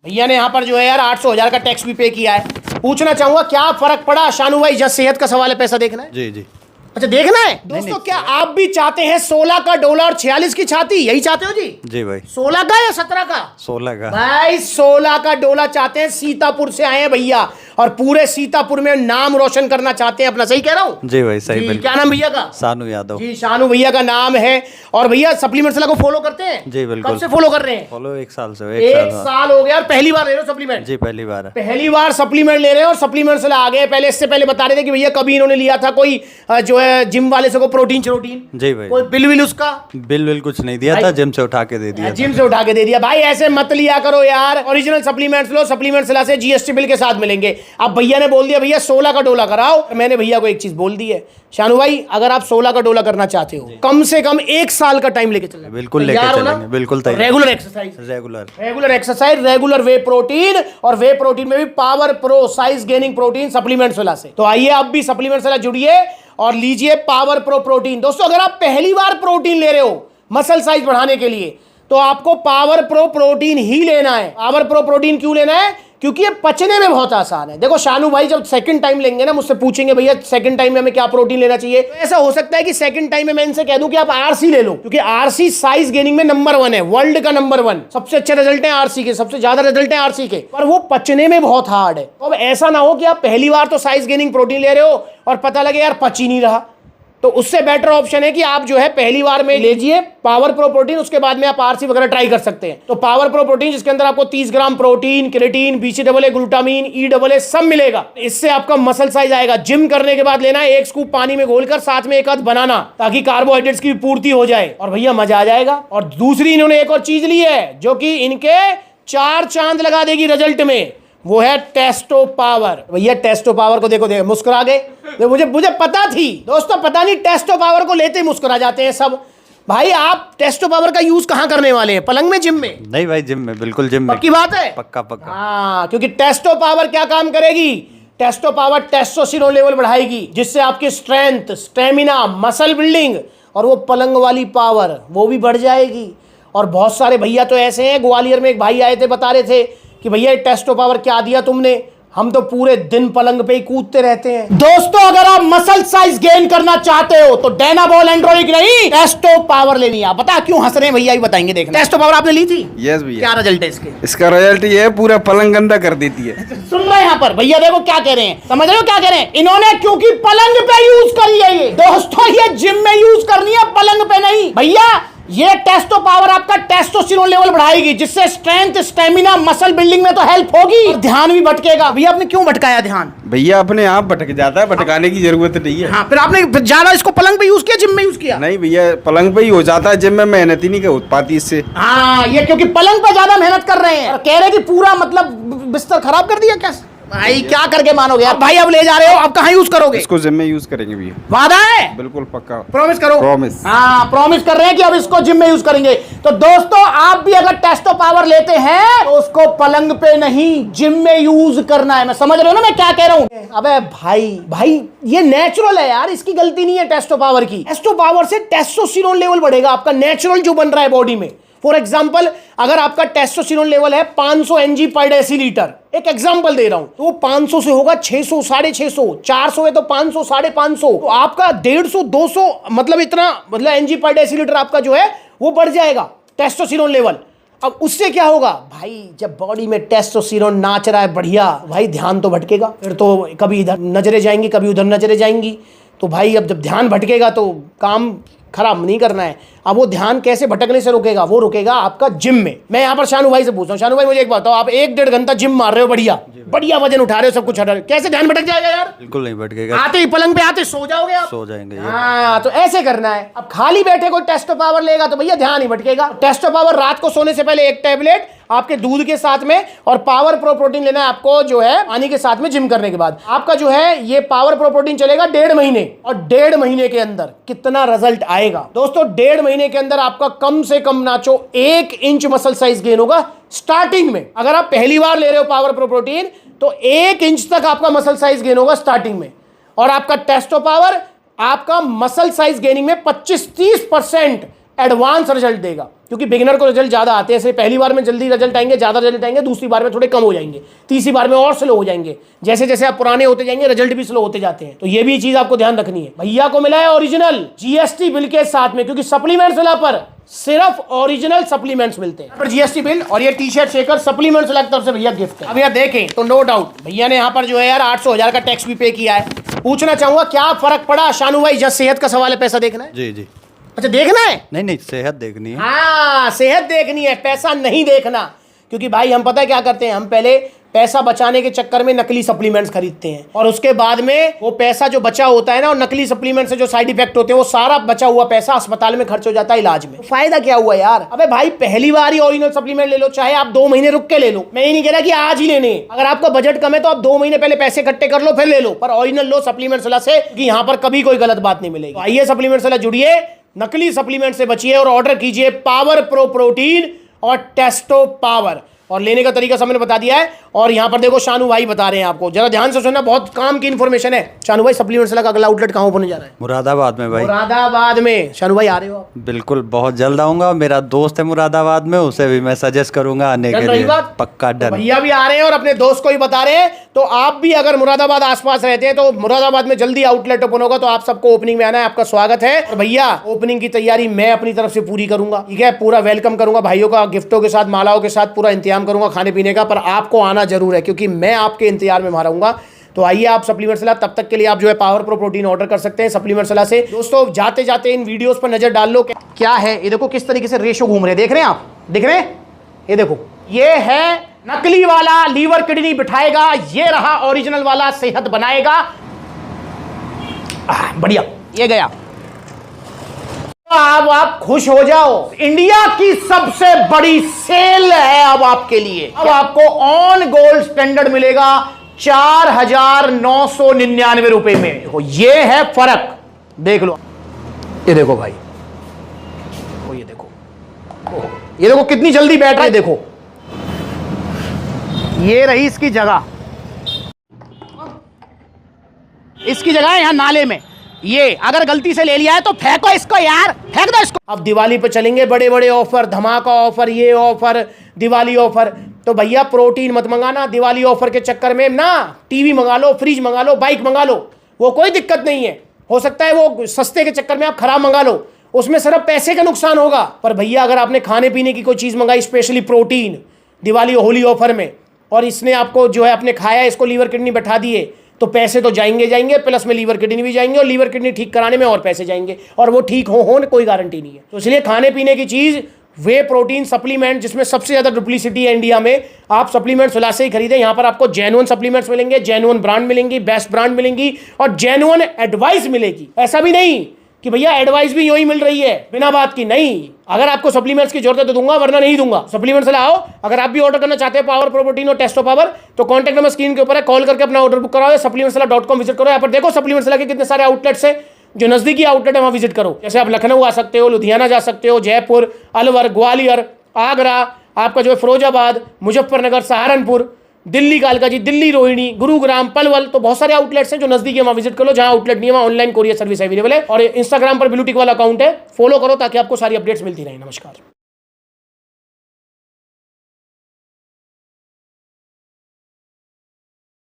भैया ने यहाँ पर जो है यार 800,000 का टैक्स भी पे किया है। पूछना चाहूंगा क्या फर्क पड़ा शानू भाई? जस्ट सेहत का सवाल है, पैसा देखना है। जी जी। अच्छा देखना है दोस्तों, क्या आप भी चाहते हैं 16 का डोला और 46 की छाती? यही चाहते हो जी? जी भाई। 16 का या 17 का? 16 का भाई 16 का डोला चाहते हैं। सीतापुर से आए हैं भैया और पूरे सीतापुर में नाम रोशन करना चाहते हैं अपना। सही कह रहा हूँ? जी भाई सही। जी, क्या नाम भैया का? शानू यादव जी, शानू भैया का नाम है। और भैया सप्लीमेंट्स को फॉलो करते हैं? जी बिल्कुल। कब से फॉलो कर रहे हैं? फॉलो 1 साल से। एक साल हो गया और पहली बार ले रहे हो सप्लीमेंट? जी पहली बार है। पहली बार सप्लीमेंट ले रहे हैं और सप्लीमेंट से आ गए। पहले इससे पहले बता रहे थे कि भैया कभी इन्होंने लिया था कोई जो है जिम वाले से को प्रोटीन श्रोटीन? जी भाई। कोई बिल विल उसका? बिल कुछ नहीं दिया था, जिम से उठा के दे दिया। जिम से उठा के दे दिया। भाई ऐसे मत लिया करो यार, ओरिजिनल सप्लीमेंट्स लो। सप्लीमेंट्स ला से जीएसटी बिल के साथ मिलेंगे। अब भैया ने बोल दिया भैया 16 का डोला कराओ। मैंने भैया को एक चीज बोल दी है, शानू भाई अगर आप 16 का डोला करना चाहते हो कम से कम 1 साल का टाइम लेके चलना। बिल्कुल लेके चलेंगे, बिल्कुल तैयार। Regular exercise, regular exercise, regular way protein, और वे प्रोटीन में भी power pro size gaining protein supplements वाला से। तो आइए आप भी सप्लीमेंट्स वाला जुड़िए और लीजिए पावर प्रो प्रोटीन। दोस्तों अगर आप पहली बार प्रोटीन ले रहे हो मसल साइज बढ़ाने के लिए तो आपको पावर प्रो प्रोटीन ही लेना है। पावर प्रो प्रोटीन क्यों लेना है? क्योंकि ये पचने में बहुत आसान है। देखो शानू भाई जब सेकंड टाइम लेंगे ना, मुझसे पूछेंगे भैया सेकंड टाइम में हमें क्या प्रोटीन लेना चाहिए, तो ऐसा हो सकता है कि सेकंड टाइम में मैं इनसे कह दूं कि आप आरसी ले लो, क्योंकि आरसी साइज गेनिंग में नंबर 1 है, वर्ल्ड का नंबर 1। सबसे अच्छे रिजल्ट है आरसी के, सबसे ज्यादा रिजल्ट है आरसी के, पर वो पचने में बहुत हार्ड है। तो अब ऐसा ना हो कि आप पहली बार तो साइज गेनिंग प्रोटीन ले रहे हो और पता लगे यार पच ही नहीं रहा। तो उससे बेटर ऑप्शन है कि आप जो है पहली बार में लीजिए पावर प्रो प्रोटीन, उसके बाद में आप आरसी वगैरह ट्राई कर सकते हैं। तो पावर प्रो प्रोटीन जिसके अंदर आपको 30 gram protein, creatine, BCAA, glutamine, EAA सब मिलेगा। इससे आपका मसल साइज आएगा। जिम करने के बाद लेना है 1 स्कूप पानी में घोलकर, साथ में 1 आध बनाना, ताकि कार्बोहाइड्रेट्स की पूर्ति हो जाए और भैया मजा आ जाएगा। और दूसरी इन्होंने एक और चीज ली है जो कि इनके 4 चांद लगा देगी रिजल्ट में, वो है टेस्टो पावर। भैया टेस्टो पावर को देखो, देखो मुस्कुरा गए। मुझे पता थी दोस्तों, पता नहीं टेस्टो पावर को लेते ही मुस्कुरा जाते हैं सब। भाई आप टेस्टो पावर का यूज कहां करने वाले हैं? पलंग में, जिम में? नहीं भाई जिम में, बिल्कुल जिम में। पक्की बात है? पक्का पक्का। हाँ, क्योंकि टेस्टो पावर क्या काम करेगी? टेस्टो पावर टेस्टोस्टेरोन लेवल बढ़ाएगी, जिससे आपकी स्ट्रेंथ, स्टेमिना, मसल बिल्डिंग और वो पलंग वाली पावर वो भी बढ़ जाएगी। और बहुत सारे भैया तो ऐसे हैं, ग्वालियर में एक भाई आए थे, बता रहे थे कि भैया ये टेस्टो पावर क्या दिया तुमने, हम तो पूरे दिन पलंग पे ही कूदते रहते हैं। दोस्तों अगर आप मसल साइज गेन करना चाहते हो तो डायनाबॉल एंड्रोइक नहीं, टेस्टो पावर लेनी है। आप बता क्यों हंस रहे हैं भैया, भी बताएंगे। देखना टेस्टो पावर आपने ली थी? यस भैया। क्या रिजल्ट है इसके? इसका रिजल्ट ये है पूरा पलंग गंदा कर देती है। सुन रहे हैं यहाँ पर भैया, देखो क्या कह रहे हैं, समझ रहे हो क्या कह रहे हैं? इन्होंने क्योंकि पलंग पे यूज करी है ये। दोस्तों ये जिम में यूज करनी है, पलंग पे नहीं। भैया ये टेस्टो पावर आपका टेस्टोस्टेरोन लेवल बढ़ाएगी, जिससे स्ट्रेंथ, स्टेमिना, मसल बिल्डिंग में तो हेल्प होगी, ध्यान भी भटकेगा। भैया आपने क्यों भटकाया ध्यान? भैया अपने आप भटक जाता है, भटकाने की जरूरत नहीं है। हाँ, फिर आपने ज्यादा इसको पलंग पे यूज किया, जिम में यूज किया? नहीं भैया पलंग पे ही हो जाता है, जिम में मेहनत ही नहीं हो पाती इससे। हाँ, ये क्योंकि पलंग पे ज्यादा मेहनत कर रहे हैं और कह रहे कि पूरा मतलब बिस्तर खराब कर दिया। क्या भाई क्या करके मानोगे आप? भाई अब ले जा रहे हो, अब कहाँ यूज करोगे इसको? जिम में यूज करेंगे भैया। वादा है? बिल्कुल पक्का। प्रॉमिस करो। प्रॉमिस। हाँ प्रॉमिस कर रहे हैं कि अब इसको जिम में यूज करेंगे। तो दोस्तों आप भी अगर टेस्टो पावर लेते हैं तो उसको पलंग पे नहीं, जिम में यूज करना है। मैं समझ रहे हो ना मैं क्या कह रहा हूं? अबे भाई ये नेचुरल है यार, इसकी गलती नहीं है टेस्टो पावर की। टेस्टो पावर से टेस्टोस्टेरोन लेवल बढ़ेगा आपका, नेचुरल जो बन रहा है बॉडी में। फॉर एग्जाम्पल अगर आपका टेस्टोस्टेरोन लेवल है 500 mg पर डेसीलीटर, एक एग्जाम्पल दे रहा हूं, तो वो 500 से होगा 600, 650, 400 है तो 500, 550, तो आपका 150, 200 मतलब इतना मतलब mg पर डेसीलीटर आपका जो है वो बढ़ जाएगा टेस्टोस्टेरोन लेवल। अब उससे क्या होगा भाई? जब बॉडी में टेस्टोस्टेरोन नाच रहा है बढ़िया, भाई ध्यान तो भटकेगा, फिर तो कभी इधर नजरें जाएंगी, कभी उधर नजरें जाएंगी। तो भाई अब जब ध्यान भटकेगा तो काम खराब नहीं करना है। अब वो ध्यान कैसे भटकने से रोकेगा? वो रोकेगा आपका जिम में। मैं यहाँ पर शानू भाई से पूछता हूँ, शानू भाई मुझे एक बात बताओ, आप 1-1.5 घंटा जिम मार रहे हो, बढ़िया वजन उठा रहे हो, सब कुछ हटा रहे हो, कैसे ध्यान भटक जाएगा यार? बिल्कुल नहीं भटकेगा। आते ही पलंग पे आते सो जाओगे आप, सो जाएंगे। हाँ, तो ऐसे करना है। अब खाली बैठे कोई टेस्टो पावर लेगा तो भैया ध्यान ही भटकेगा। टेस्टो पावर रात को सोने से पहले 1 टैबलेट आपके दूध के साथ में, और पावर प्रो प्रोटीन लेना है आपको जो है पानी के साथ में जिम करने के बाद। आपका जो है ये पावर प्रो प्रोटीन चलेगा 1.5 महीने, और 1.5 महीने के अंदर कितना रिजल्ट आएगा दोस्तों? 1.5 महीने के अंदर आपका कम से कम नाचो 1 इंच मसल साइज गेन होगा स्टार्टिंग में। अगर आप पहली बार ले रहे हो पावर प्रो प्रोटीन तो 1 इंच तक आपका मसल साइज गेन होगा स्टार्टिंग में, और आपका टेस्टो पावर आपका मसल साइज गेनिंग में 25-30% एडवांस रिजल्ट देगा, क्योंकि बिगिनर को रिजल्ट ज्यादा आते हैं, इसलिए पहली बार में जल्दी रिजल्ट आएंगे, ज्यादा रिजल्ट आएंगे, दूसरी बार में थोड़े कम हो जाएंगे, तीसरी बार में और स्लो हो जाएंगे। जैसे जैसे आप पुराने होते जाएंगे रिजल्ट भी स्लो होते जाते हैं। तो ये भी चीज आपको ध्यान रखनी है। भैया को मिला है ओरिजिनल जीएसटी बिल के साथ में, क्योंकि सप्लीमेंट्स वाला पर सिर्फ ओरिजिनल सप्लीमेंट्स मिलते हैं। पर जीएसटी बिल और ये टी शर्ट शेकर सप्लीमेंट्स वाला की तरफ से भैया गिफ्ट है। अब यार देखें तो नो डाउट भैया ने यहाँ पर जो है यार 800,000 का टैक्स भी पे किया है। पूछना चाहूंगा क्या फर्क पड़ा शानू भाई? जस्ट सेहत का सवाल है, पैसा देखना है। जी जी। अच्छा देखना है? नहीं सेहत देखनी है। हाँ सेहत देखनी है, पैसा नहीं देखना। क्योंकि भाई हम पता है क्या करते हैं, हम पहले पैसा बचाने के चक्कर में नकली सप्लीमेंट्स खरीदते हैं और उसके बाद में वो पैसा जो बचा होता है ना, और नकली सप्लीमेंट से जो साइड इफेक्ट होते हैं वो सारा बचा हुआ पैसा अस्पताल में खर्च हो जाता है इलाज में। फायदा क्या हुआ यार? अबे भाई पहली बार ही ओरिजिनल सप्लीमेंट ले लो, चाहे आप 2 महीने रुक के ले लो। मैं ये नहीं कह रहा कि आज ही लेने, अगर आपका बजट कम है तो आप 2 महीने पहले पैसे इकट्ठे कर लो फिर ले लो, पर ओरिजिनल लो सप्लीमेंट्स वाला से, कि यहाँ पर कभी कोई गलत बात नहीं मिलेगी। तो आइए सप्लीमेंट्स वाला जुड़िए, नकली सप्लीमेंट से बचिए और ऑर्डर कीजिए पावर प्रो प्रोटीन और टेस्टो पावर। और लेने का तरीका सबने बता दिया है। और यहां पर देखो शानू भाई बता रहे हैं आपको, जरा ध्यान से सुनना, बहुत काम की इंफॉर्मेशन है। शानू भाई सप्लीमेंट्स का अगला आउटलेट कहां ओपन होने जा रहा है? मुरादाबाद में भाई। मुरादाबाद में। शानू भाई आ रहे हो आप? बिल्कुल, बहुत जल्द आऊंगा। मेरा दोस्त है मुरादाबाद में, उसे भी मैं सजेस्ट करूंगा आने के लिए। पक्का डन। भैया भी आ रहे हैं और अपने दोस्त को भी बता रहे हैं। तो आप भी अगर मुरादाबाद आसपास रहते हैं तो मुरादाबाद में जल्दी आउटलेट ओपन होगा, तो आप सबको ओपनिंग में आना है, आपका स्वागत है। और भैया ओपनिंग की तैयारी मैं अपनी तरफ से पूरी करूंगा, ठीक है? पूरा वेलकम करूंगा भाइयों का, गिफ्टों के साथ, मालाओं के साथ पूरा इंतजाम करूंगा खाने पीने का। पर आपको आना जरूर है, क्योंकि मैं आपके इंतजार में वहां रहूंगा। तो आइए आप सप्लीमेंट सलाह, तब तक के लिए आप जो है पावर प्रो प्रोटीन ऑर्डर कर सकते हैं सप्लीमेंट सलाह से। दोस्तों जाते जाते इन वीडियोस पर नजर डाल लो, क्या है ये देखो किस तरीके से रेशो घूम रहे, देख रहे हैं आप? दिख रहे हैं? ये देखो, ये है नकली वाला लीवर किडनी बिठाएगा, ये रहा ओरिजिनल वाला सेहत बनाएगा। बढ़िया, ये गया। अब आप खुश हो जाओ, इंडिया की सबसे बड़ी सेल है अब आपके लिए। अब आपको ऑन गोल्ड स्टैंडर्ड मिलेगा 4,999 रुपए में। देखो ये है फर्क, देख लो, ये देखो भाई, ये देखो, ये देखो कितनी जल्दी बैठ रहा है। देखो ये रही इसकी जगह, इसकी जगह है यहां नाले में। ये अगर गलती से ले लिया है तो फेंको इसको यार, फेंक दो इसको। अब दिवाली पे चलेंगे बड़े बड़े ऑफर, धमाका ऑफर, ये ऑफर, दिवाली ऑफर। तो भैया प्रोटीन मत मंगाना दिवाली ऑफर के चक्कर में ना। टीवी मंगा लो, फ्रिज मंगा लो, बाइक मंगा लो, वो कोई दिक्कत नहीं है। हो सकता है वो सस्ते के चक्कर में आप खराब मंगा लो, उसमें सिर्फ पैसे का नुकसान होगा। पर भैया अगर आपने खाने पीने की कोई चीज मंगाई, specially protein Diwali Holi offer में, और इसने आपको जो है अपने खाया, इसको लीवर किडनी बैठा दिए, तो पैसे तो जाएंगे जाएंगे, प्लस में लीवर किडनी भी जाएंगे, और लीवर किडनी ठीक कराने में और पैसे जाएंगे, और वो ठीक हो कोई गारंटी नहीं है। तो इसलिए खाने पीने की चीज वे प्रोटीन सप्लीमेंट, जिसमें सबसे ज्यादा डुप्लीसिटी है इंडिया में, आप सप्लीमेंट सुला से ही खरीदें। यहां पर आपको जेन्युइन सप्लीमेंट्स मिलेंगे, जेन्युइन ब्रांड मिलेंगी, बेस्ट ब्रांड मिलेंगी, और जेन्युइन एडवाइस मिलेगी। ऐसा भी नहीं कि भैया एडवाइस भी यूं ही मिल रही है बिना बात की, नहीं। अगर आपको सप्लीमेंट्स की जरूरत है तो दूंगा, वरना नहीं दूंगा। सप्लीमेंट्स लाओ। अगर आप भी ऑर्डर करना चाहते हैं पावर प्रो प्रोटीन और टेस्टो पावर, तो कॉन्टैक्ट नंबर स्क्रीन के ऊपर है, कॉल करके अपना ऑर्डर बुक कराओ। supplementsala.com विजिट करो। यहाँ पर देखो सप्लीमेंट्स के कितने सारे आउटलेट्स हैं, जो नजदीकी आउटलेट है वहां विजिट करो। जैसे आप लखनऊ आ सकते हो, लुधियाना जा सकते हो, जयपुर, अलवर, ग्वालियर, आगरा, आपका जो है फिरोजाबाद, मुजफ्फरनगर, सहारनपुर, दिल्ली कालकाजी, दिल्ली रोहिणी, गुरुग्राम, पलवल। तो बहुत सारे आउटलेट्स हैं जो नजदीक है, वहां विजिट करो। जहां आउटलेट नहीं है वहां ऑनलाइन कोरियर सर्विस अवेलेबल है। और इंस्टाग्राम पर ब्लूटिक वाला अकाउंट है, फॉलो करो ताकि आपको सारी अपडेट्स मिलती रहे। नमस्कार।